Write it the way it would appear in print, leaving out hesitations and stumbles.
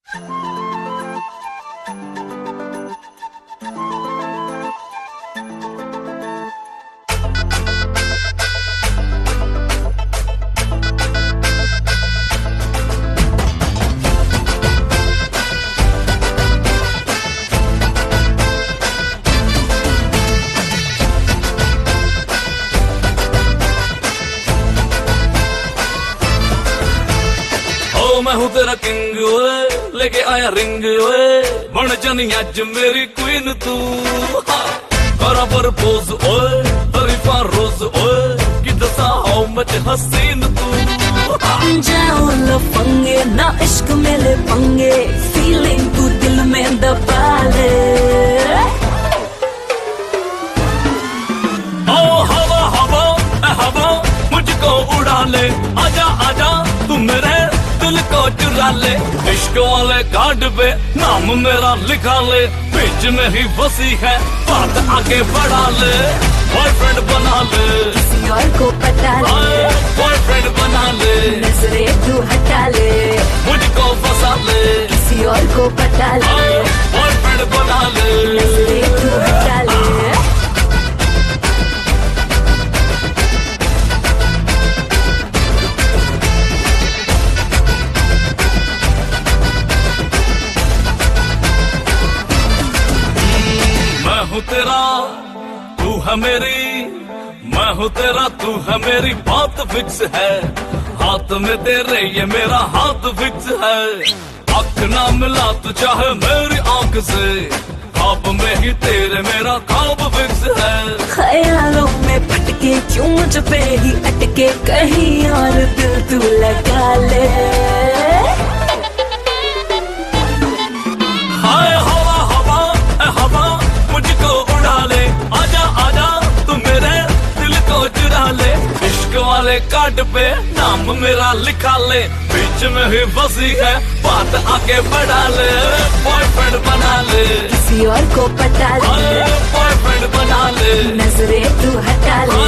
मैं हूँ तेरा किंग ओए, लेके आया रिंग ओए, बन जानी अज मेरी क्वीन तू। करा प्रपोज ओए, तरीफा रोज ओए, कि दसा हाउ मच हसीन तू। जाओ लफंगे ना इश्क में ले पंगे, फीलिंग तू दिल में दबा ले। ओ हवा हवा हवा मुझको उड़ा ले, आजा आजा तू मेरे दिल को चुरा ले। इश्क वाले कार्ड पे नाम मेरा लिखा ले, बीच में ही बसी है बात आगे बढ़ा ले। बॉयफ्रेंड बना ले, किसी और को पता ले, बॉयफ्रेंड बना ले, नजरें तू हटा ले, मुझको फंसा ले। किसी और को पता ले, बॉयफ्रेंड बना ले, नजरें तू हटा ले। मैं हूँ तेरा तू है मेरी, मैं हूँ तेरा तू है मेरी, बात फिक्स है। हाथ में तेरे ये मेरा हाथ फिक्स है। आँख ना मिला तू चाहे मेरी आँख से, ख्वाब में ही तेरे मेरा ख्वाब फिक्स है। ख्यालों में भटके क्यों मुझ पे ही अटके, कहीं और दिल तू लगा ले। हाय हवा हवा हवा मुझको उड़ा ले, आजा आजा तू मेरे दिल को चुरा ले। इश्क वाले कार्ड पे नाम मेरा लिखा ले, बीच में ही बसी है बात आगे बढ़ा ले। बॉयफ्रेंड बना ले, किसी और को पता ले, बॉयफ्रेंड बना ले, नजरें तू हटा ले,